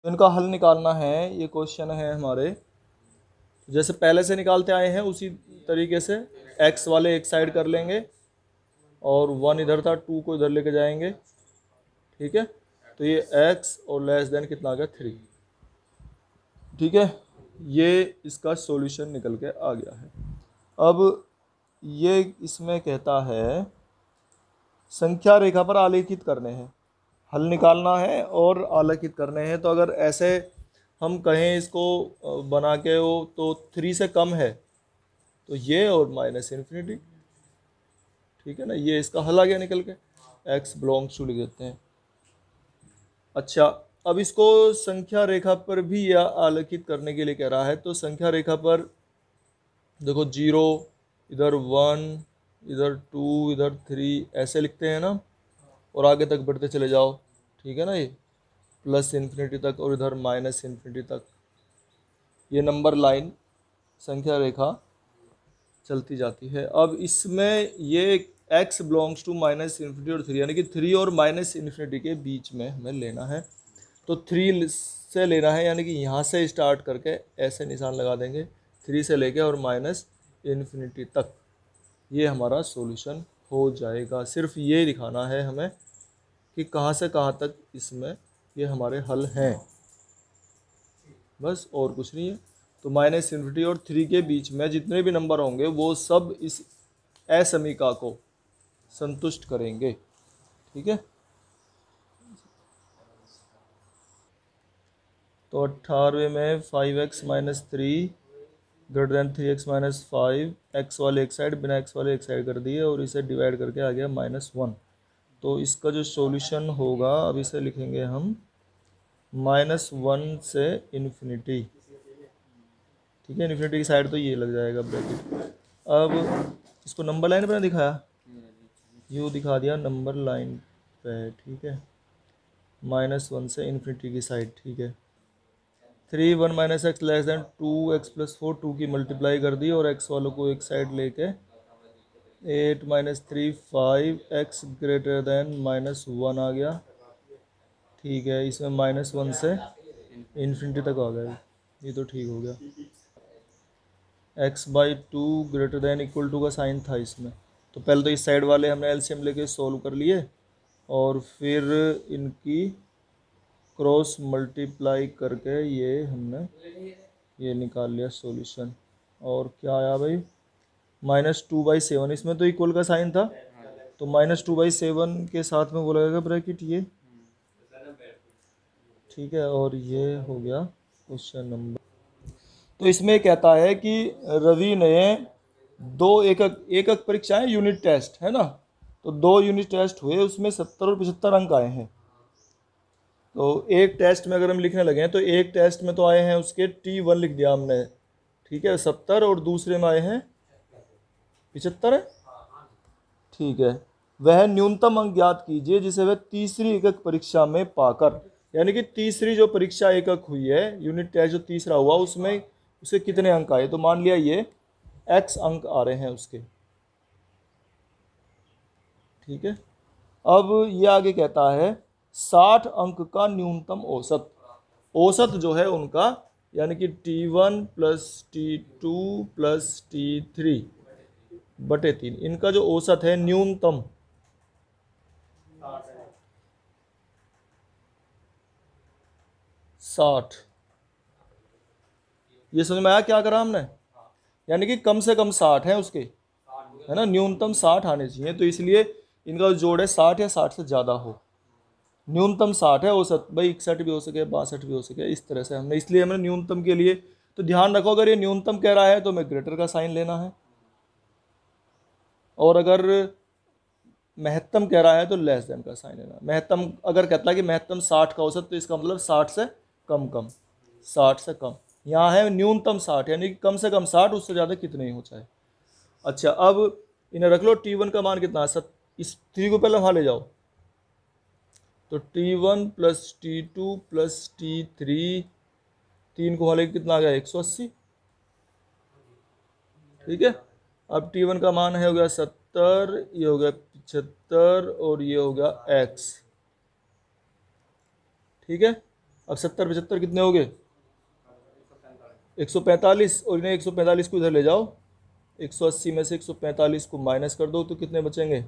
तो इनका हल निकालना है, ये क्वेश्चन है हमारे, जैसे पहले से निकालते आए हैं उसी तरीके से एक्स वाले एक साइड कर लेंगे और 1 इधर था, 2 को इधर लेके जाएंगे, ठीक है। तो ये एक्स और लेस देन कितना आ गया 3, ठीक है। ये इसका सॉल्यूशन निकल के आ गया है। अब ये इसमें कहता है संख्या रेखा पर आलेखित करने हैं, हल निकालना है और आलेखित करने हैं। तो अगर ऐसे हम कहें इसको बना के वो तो 3 से कम है तो ये और माइनस इन्फिनिटी, ठीक है ना, ये इसका हल आ गया निकल के, एक्स बिलोंग्स टू लिख देते हैं। अच्छा, अब इसको संख्या रेखा पर भी या आलेखित करने के लिए कह रहा है, तो संख्या रेखा पर देखो 0, इधर 1, इधर 2, इधर 3 ऐसे लिखते हैं ना, और आगे तक बढ़ते चले जाओ, ठीक है ना, ये प्लस इन्फिनिटी तक और इधर माइनस इन्फिनिटी तक, ये नंबर लाइन संख्या रेखा चलती जाती है। अब इसमें ये x belongs to minus infinity और 3, यानी कि 3 और माइनस इन्फिनिटी के बीच में हमें लेना है। तो 3 से लेना है, यानी कि यहाँ से स्टार्ट करके ऐसे निशान लगा देंगे 3 से लेके और माइनस इन्फिनिटी तक, ये हमारा सॉल्यूशन हो जाएगा। सिर्फ ये दिखाना है हमें कि कहाँ से कहाँ तक इसमें ये हमारे हल हैं, बस और कुछ नहीं है। तो माइनस इन्फिनिटी और 3 के बीच में जितने भी नंबर होंगे वो सब इस असमीका को संतुष्ट करेंगे, ठीक है। तो 18वें में 5x minus 3 greater than 3x minus 5, x वाले एक साइड बिना एक्स वाले एक साइड कर दिए और इसे डिवाइड करके आ गया -1। तो इसका जो सॉल्यूशन होगा, अब इसे लिखेंगे हम -1 से इन्फिनिटी, ठीक है। इन्फिनिटी की साइड तो ये लग जाएगा ब्रैकेट। अब इसको नंबर लाइन पर दिखाया, यू दिखा दिया नंबर लाइन पे, ठीक है। -1 से इन्फिनिटी की साइड, ठीक है। 3 1 minus x less than 2x plus 4, 2 की मल्टीप्लाई कर दी और x वालों को एक साइड लेके 8 माइनस 3 5x ग्रेटर देन -1 आ गया, ठीक है। इसमें -1 से इन्फिनिटी तक आ गया, ये तो ठीक हो गया। x/2 greater than equal to का साइन था इसमें, तो पहले तो इस साइड वाले हमने एलसीएम लेके सोल्व कर लिए और फिर इनकी क्रॉस मल्टीप्लाई करके ये हमने ये निकाल लिया सॉल्यूशन। और क्या आया भाई, -2/7, इसमें तो इक्वल का साइन था, तो -2/7 के साथ में बोला जाएगा ब्रैकेट ये, ठीक है। और ये हो गया क्वेश्चन नंबर। तो इसमें कहता है कि रवि ने 2 एकक परीक्षाएं, यूनिट टेस्ट है ना, तो 2 यूनिट टेस्ट हुए, उसमें 70 और 75 अंक आए हैं। तो एक टेस्ट में अगर हम लिखने लगे तो एक टेस्ट में तो आए हैं उसके T1 लिख दिया हमने, ठीक है, 70, और दूसरे में आए हैं 75 है, ठीक है। वह न्यूनतम अंक ज्ञात कीजिए जिसे वह तीसरी एकक परीक्षा में पाकर, यानी कि तीसरी जो परीक्षा एकक हुई है, यूनिट टेस्ट जो तीसरा हुआ, उसमें उसे कितने अंक आए। तो मान लिया ये x अंक आ रहे हैं उसके, ठीक है। अब ये आगे कहता है 60 अंक का न्यूनतम औसत, औसत जो है उनका, यानी कि T1 plus T2 plus T3 बटे 3, इनका जो औसत है न्यूनतम 60। ये समझ में आया क्या करा हमने, यानी कि कम से कम 60 है उसके, है ना, न्यूनतम 60 आने चाहिए। तो इसलिए इनका जो जोड़ है 60 या 60 से ज़्यादा हो, न्यूनतम 60 है, औसत भाई 61 भी हो सके, 62 भी हो सके, इस तरह से हमने, इसलिए हमने न्यूनतम के लिए, तो ध्यान रखो अगर ये न्यूनतम कह रहा है तो हमें ग्रेटर का साइन लेना है, और अगर महत्तम कह रहा है तो लेस देन का साइन लेना। महत्तम अगर कहता है कि महत्तम 60 का औसत, तो इसका मतलब 60 से कम कम, 60 से कम। यहाँ है न्यूनतम 60, यानी कि कम से कम 60, उससे ज़्यादा कितने ही हो चाहे। अच्छा, अब इन्हें रख लो, T1 का मान कितना है, इस 3 को पहले वहाँ ले जाओ, तो T1 plus T2 plus T3, 3 को वहाँ लेके कितना आ गया 180, ठीक है। अब T1 का मान है हो गया 70, ये हो गया 75 और ये हो गया x, ठीक है। अब 70 75 कितने हो गए? 145, और इन्हें 145 को इधर ले जाओ, 180 में से 145 को माइनस कर दो तो कितने बचेंगे?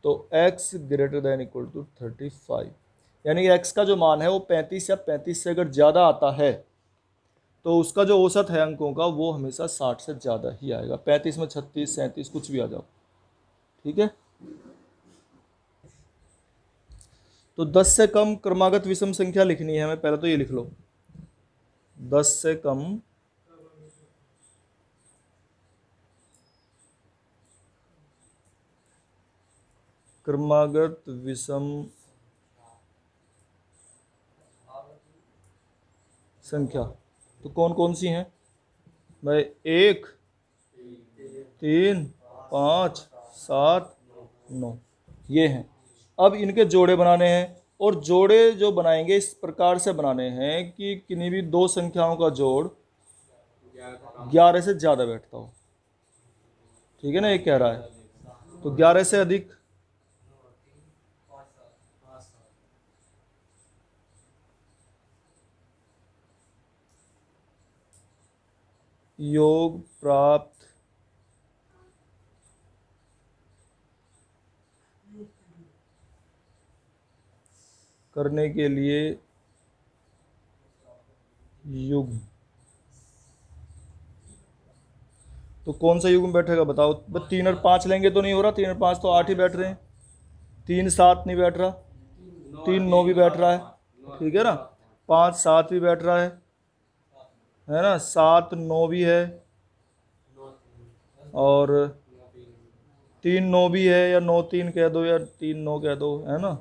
तो x greater than equal to 35, यानी कि x का जो मान है वो 35 या 35 से अगर ज़्यादा आता है तो उसका जो औसत है अंकों का वो हमेशा 60 से ज़्यादा ही आएगा। 35 में 36 37 कुछ भी आ जाओ, ठीक है। तो 10 से कम क्रमागत विषम संख्या लिखनी है हमें, पहले तो ये लिख लो, 10 से कम क्रमागत विषम संख्या तो कौन कौन सी हैं भाई? 1 3 5 7 9 ये हैं। अब इनके जोड़े बनाने हैं, और जोड़े जो बनाएंगे इस प्रकार से बनाने हैं कि किन्हीं भी दो संख्याओं का जोड़ 11 से ज़्यादा बैठता हो, ठीक है ना। ये कह रहा है तो 11 से अधिक योग प्राप्त करने के लिए युग्म, तो कौन सा युग्म बैठेगा बताओ? 3 और 5 लेंगे तो नहीं हो रहा, 3 और 5 तो 8 ही बैठ रहे हैं, 3 7 नहीं बैठ रहा, 3 9 भी बैठ रहा है, ठीक है ना, 5 7 भी बैठ रहा है ना, 7 9 भी है, और 3 9 भी है, या 9 3 कह दो या 3 9 कह दो, है ना,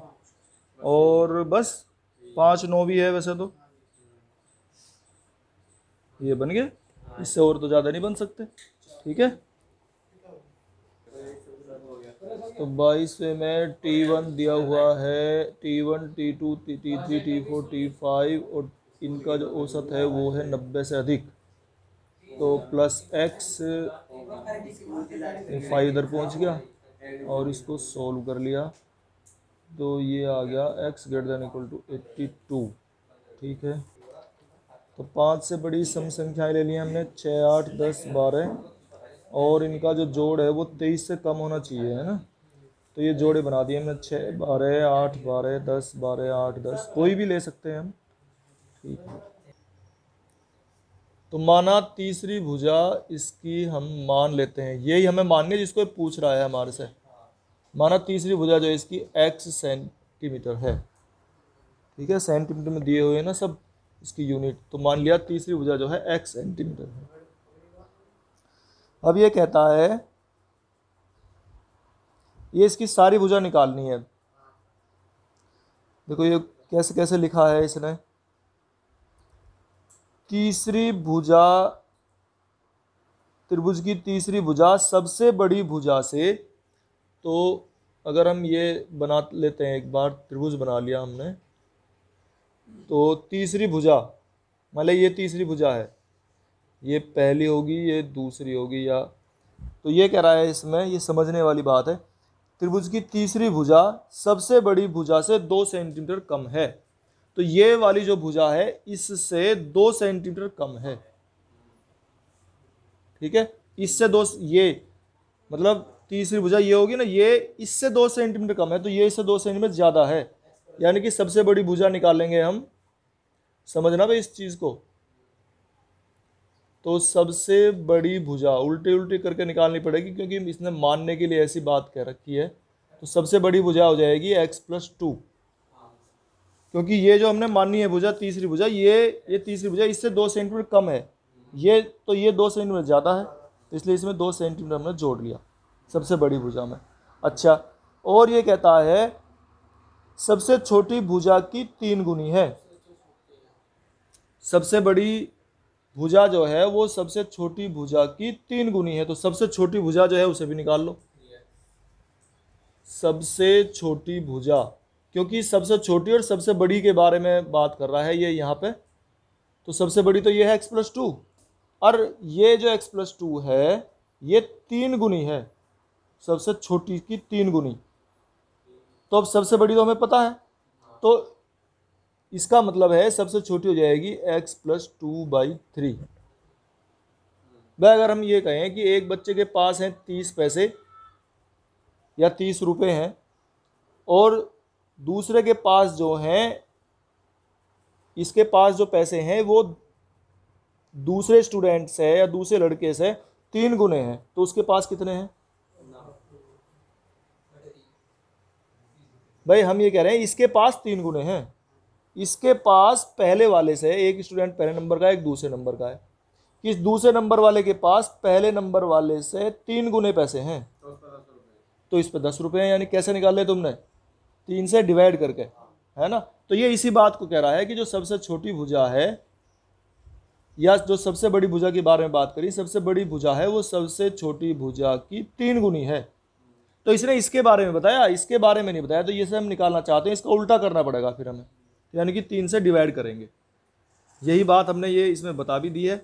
और बस 5 9 भी है वैसे तो। ये बन गए, इससे और तो ज़्यादा नहीं बन सकते, ठीक है। तो 22 में T1 दिया हुआ है, T1 T2 T3 T4 T5, और इनका जो औसत है वो है 90 से अधिक, तो प्लस x 5 इधर पहुंच गया और इसको सोल्व कर लिया तो ये आ गया x greater than equal to 82, ठीक है। तो 5 से बड़ी सम संख्याएं ले ली हमने, 6 8 10 12, और इनका जो जोड़ है वो 23 से कम होना चाहिए, है ना। तो ये जोड़े बना दिए हमने, 6 12 8 12 10 12 8 10, कोई भी ले सकते हैं हम, ठीक है। तो माना तीसरी भुजा इसकी हम मान लेते हैं, यही हमें माननी है जिसको पूछ रहा है हमारे से। माना तीसरी भुजा जो इसकी x सेंटीमीटर है, ठीक है, सेंटीमीटर में दिए हुए हैं ना सब इसकी यूनिट, तो मान लिया तीसरी भुजा जो है x सेंटीमीटर है। अब ये कहता है ये इसकी सारी भुजा निकालनी है। देखो ये कैसे कैसे लिखा है इसने, तीसरी भुजा, त्रिभुज की तीसरी भुजा सबसे बड़ी भुजा से, तो अगर हम ये बना लेते हैं, एक बार त्रिभुज बना लिया हमने, तो तीसरी भुजा मान लिया ये तीसरी भुजा है, ये पहली होगी ये दूसरी होगी, या तो ये कह रहा है इसमें, ये समझने वाली बात है, त्रिभुज की तीसरी भुजा सबसे बड़ी भुजा से 2 सेंटीमीटर कम है, तो ये वाली जो भुजा है इससे 2 सेंटीमीटर कम है, ठीक है। इससे 2, ये मतलब तीसरी भुजा ये होगी ना, ये इससे 2 सेंटीमीटर कम है, तो ये इससे 2 सेंटीमीटर ज़्यादा है, यानी कि सबसे बड़ी भुजा निकालेंगे हम, समझना भाई इस चीज़ को। तो सबसे बड़ी भुजा उल्टे उल्टे करके निकालनी पड़ेगी क्योंकि इसने मानने के लिए ऐसी बात कह रखी है, तो सबसे बड़ी भुजा हो जाएगी x+2, क्योंकि ये जो हमने मानी है भुजा तीसरी भुजा, ये तीसरी भुजा इससे 2 सेंटीमीटर कम है, ये तो ये 2 सेंटीमीटर ज़्यादा है, तो इसलिए इसमें 2 सेंटीमीटर हमने जोड़ लिया सबसे बड़ी भुजा में। अच्छा, और ये कहता है सबसे छोटी भुजा की 3 गुनी है, सबसे बड़ी भुजा जो है वो सबसे छोटी भुजा की 3 गुनी है, तो सबसे छोटी भुजा जो है उसे भी निकाल लो, सबसे छोटी भुजा, क्योंकि सबसे छोटी और सबसे बड़ी के बारे में बात कर रहा है ये यहाँ पे, तो सबसे बड़ी तो ये है x+2, और ये जो x+2 है ये 3 गुनी है सबसे छोटी की 3 गुनी, तो अब सबसे बड़ी तो हमें पता है, तो इसका मतलब है सबसे छोटी हो जाएगी x प्लस 2/3। भाई अगर हम ये कहें कि एक बच्चे के पास हैं 30 पैसे या 30 रुपए हैं और दूसरे के पास जो हैं, इसके पास जो पैसे हैं वो दूसरे स्टूडेंट से या दूसरे लड़के से 3 गुने हैं, तो उसके पास कितने हैं? भाई हम ये कह रहे हैं इसके पास 3 गुने हैं। इसके पास पहले वाले से, एक स्टूडेंट पहले नंबर का है, एक दूसरे नंबर का है, कि इस दूसरे नंबर वाले के पास पहले नंबर वाले से 3 गुने पैसे हैं, तो इस पे 10 रुपये हैं। यानी कैसे निकाले तुमने? 3 से डिवाइड करके, है ना। तो ये इसी बात को कह रहा है कि जो सबसे छोटी भुजा है या जो सबसे बड़ी भुजा के बारे में बात करी, सबसे बड़ी भुजा है वो सबसे छोटी भुजा की 3 गुनी है। तो इसने इसके बारे में बताया, इसके बारे में नहीं बताया, तो ये से हम निकालना चाहते हैं, इसका उल्टा करना पड़ेगा फिर हमें, यानी कि 3 से डिवाइड करेंगे। यही बात हमने ये इसमें बता भी दी है।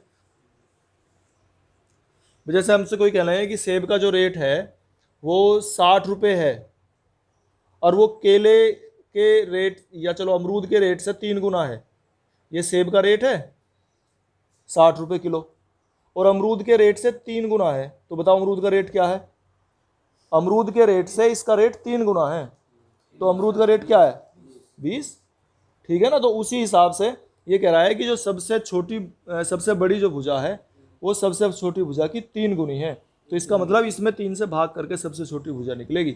जैसे हमसे कोई कहना है कि सेब का जो रेट है वो 60 रुपये है और वो केले के रेट या चलो अमरूद के रेट से 3 गुना है। ये सेब का रेट है 60 रुपये किलो और अमरूद के रेट से 3 गुना है, तो बताओ अमरूद का रेट क्या है? अमरूद के रेट से इसका रेट 3 गुना है, तो अमरूद का रेट क्या है? 20। ठीक है ना। तो उसी हिसाब से ये कह रहा है कि जो सबसे बड़ी जो भुजा है वो सबसे छोटी भुजा की 3 गुनी है, तो इसका मतलब इसमें 3 से भाग करके सबसे छोटी भुजा निकलेगी।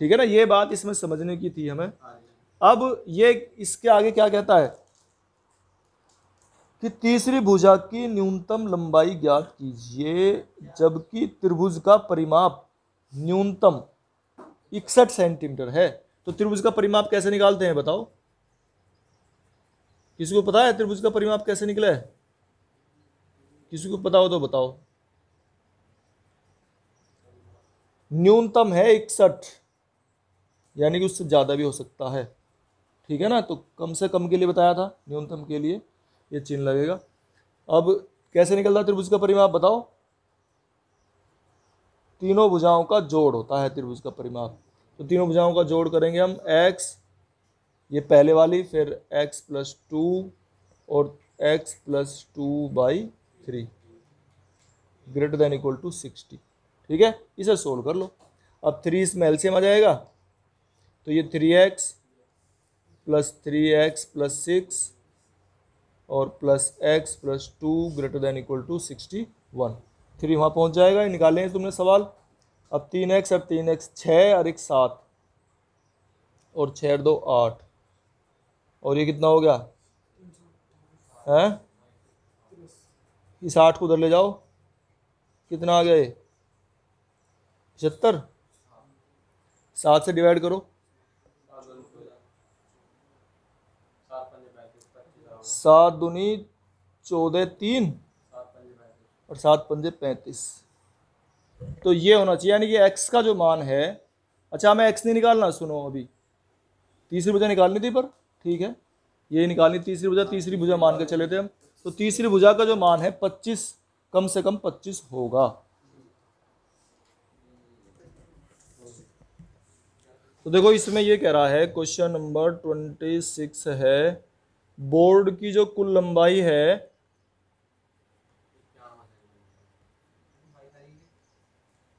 ठीक है ना। ये बात इसमें समझने की थी हमें। अब ये इसके आगे क्या कहता है कि तीसरी भुजा की न्यूनतम लंबाई ज्ञात कीजिए, जबकि त्रिभुज का परिमाप न्यूनतम 61 सेंटीमीटर है। तो त्रिभुज का परिमाप कैसे निकालते हैं बताओ? किसी को पता है त्रिभुज का परिमाप कैसे निकला है? किसी को पता हो तो बताओ। न्यूनतम है 61, यानी कि उससे ज़्यादा भी हो सकता है। ठीक है ना। तो कम से कम के लिए बताया था, न्यूनतम के लिए ये चिन्ह लगेगा। अब कैसे निकलता है त्रिभुज का परिमाप बताओ? तीनों भुजाओं का जोड़ होता है त्रिभुज का परिमाप। तो तीनों भुजाओं का जोड़ करेंगे हम, x ये पहले वाली, फिर x प्लस 2 और x plus 2/3 greater than equal to 60। ठीक है। इसे सोल्व कर लो। अब 3 इसमें एलसीएम आ जाएगा, तो ये 3x प्लस 3x प्लस 6 और plus x plus 2 greater than equal to 61। 3 वहाँ पहुँच जाएगा। ये निकालेंगे तुमने सवाल। अब 3x और 3x 6 और 1 7 और 6 और 2 8 और ये कितना हो गया है? इस 8 को उधर ले जाओ, कितना आ गया ये? 75। 7 से डिवाइड करो, 7 दूनी 14 3 और 7 पंजे 35। तो ये होना चाहिए, यानी कि x का जो मान है, अच्छा हमें x नहीं निकालना, सुनो अभी तीसरी भुजा निकालनी थी, पर ठीक है ये निकालनी तीसरी भुजा। तीसरी भुजा मान के चले थे हम, तो तीसरी भुजा का जो मान है 25, कम से कम 25 होगा। तो देखो इसमें ये कह रहा है, क्वेश्चन नंबर 26 है, बोर्ड की जो कुल लंबाई है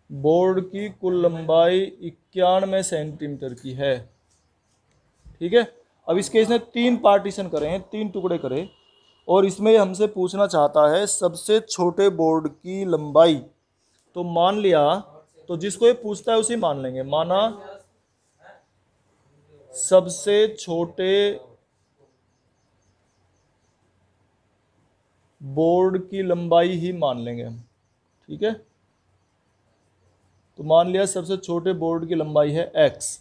बोर्ड की कुल लंबाई 91 सेंटीमीटर की है। ठीक है। अब इसके इसने 3 पार्टीशन करे हैं, 3 टुकड़े करे, और इसमें हमसे पूछना चाहता है सबसे छोटे बोर्ड की लंबाई। तो मान लिया, तो जिसको ये पूछता है उसी मान लेंगे। माना सबसे छोटे बोर्ड की लंबाई ही मान लेंगे हम। ठीक है। तो मान लिया सबसे छोटे बोर्ड की लंबाई है x।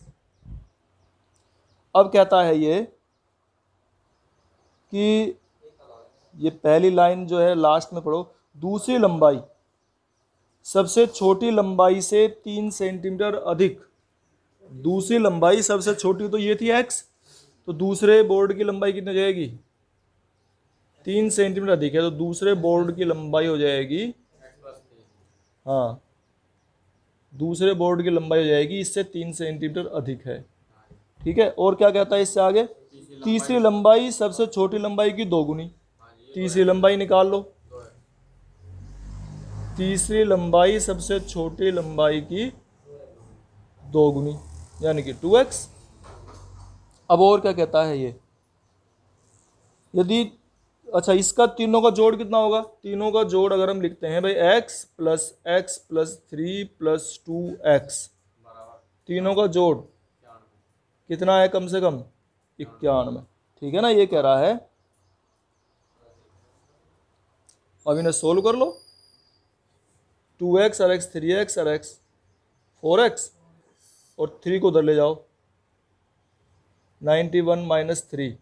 अब कहता है ये कि ये पहली लाइन जो है लास्ट में पढ़ो, दूसरी लंबाई सबसे छोटी लंबाई से 3 सेंटीमीटर अधिक। दूसरी लंबाई सबसे छोटी तो ये थी x, तो दूसरे बोर्ड की लंबाई कितनी हो जाएगी? 3 सेंटीमीटर अधिक है, तो दूसरे बोर्ड की लंबाई हो जाएगी, हाँ दूसरे बोर्ड की लंबाई हो जाएगी इससे 3 सेंटीमीटर अधिक है। ठीक है। और क्या कहता है इससे आगे तीसरी लंबाई सबसे छोटी लंबाई की 2 गुनी। तीसरी लंबाई निकाल लो। तीसरी लंबाई सबसे छोटी लंबाई की 2 गुनी यानी कि 2x। अब और क्या कहता है ये, यदि अच्छा इसका तीनों का जोड़ कितना होगा, तीनों का जोड़ अगर हम लिखते हैं भाई x प्लस 3 प्लस 2x, तीनों का जोड़ कितना है, कम से कम 91। ठीक है ना, ये कह रहा है। अब इन्हें सोल्व कर लो। 2x और x 3x और x 4x और 3 को उधर ले जाओ। 91 माइनस 3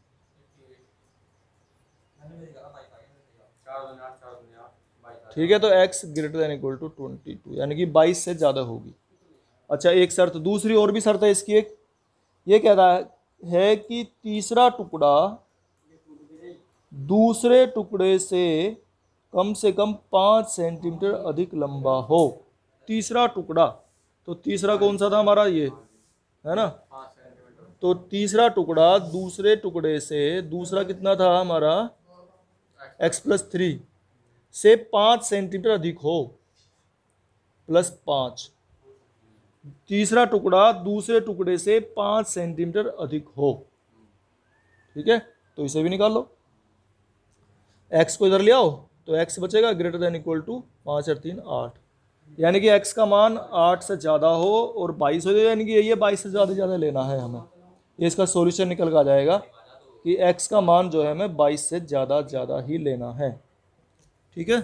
ठीक है, तो x greater than equal to 22 यानी कि 22 से ज़्यादा होगी। अच्छा एक शर्त, दूसरी और भी शर्त है इसकी एक, ये कह रहा है कि तीसरा टुकड़ा दूसरे टुकड़े से कम 5 सेंटीमीटर अधिक लंबा हो। तीसरा टुकड़ा, तो तीसरा कौन सा था हमारा, ये है ना, तो तीसरा टुकड़ा दूसरे टुकड़े से, दूसरा कितना था हमारा x प्लस 3 से 5 सेंटीमीटर अधिक हो, +5। तीसरा टुकड़ा दूसरे टुकड़े से 5 सेंटीमीटर अधिक हो। ठीक है, तो इसे भी निकाल लो। x को इधर ले आओ तो x बचेगा ग्रेटर देन इक्वल टू 5 और 3 8, यानी कि x का मान 8 से ज़्यादा हो और 22 हो जाए, यानी कि ये 22 से ज़्यादा लेना है हमें। ये इसका सॉल्यूशन निकल कर आ जाएगा कि x का मान जो है हमें 22 से ज़्यादा ही लेना है। ठीक है।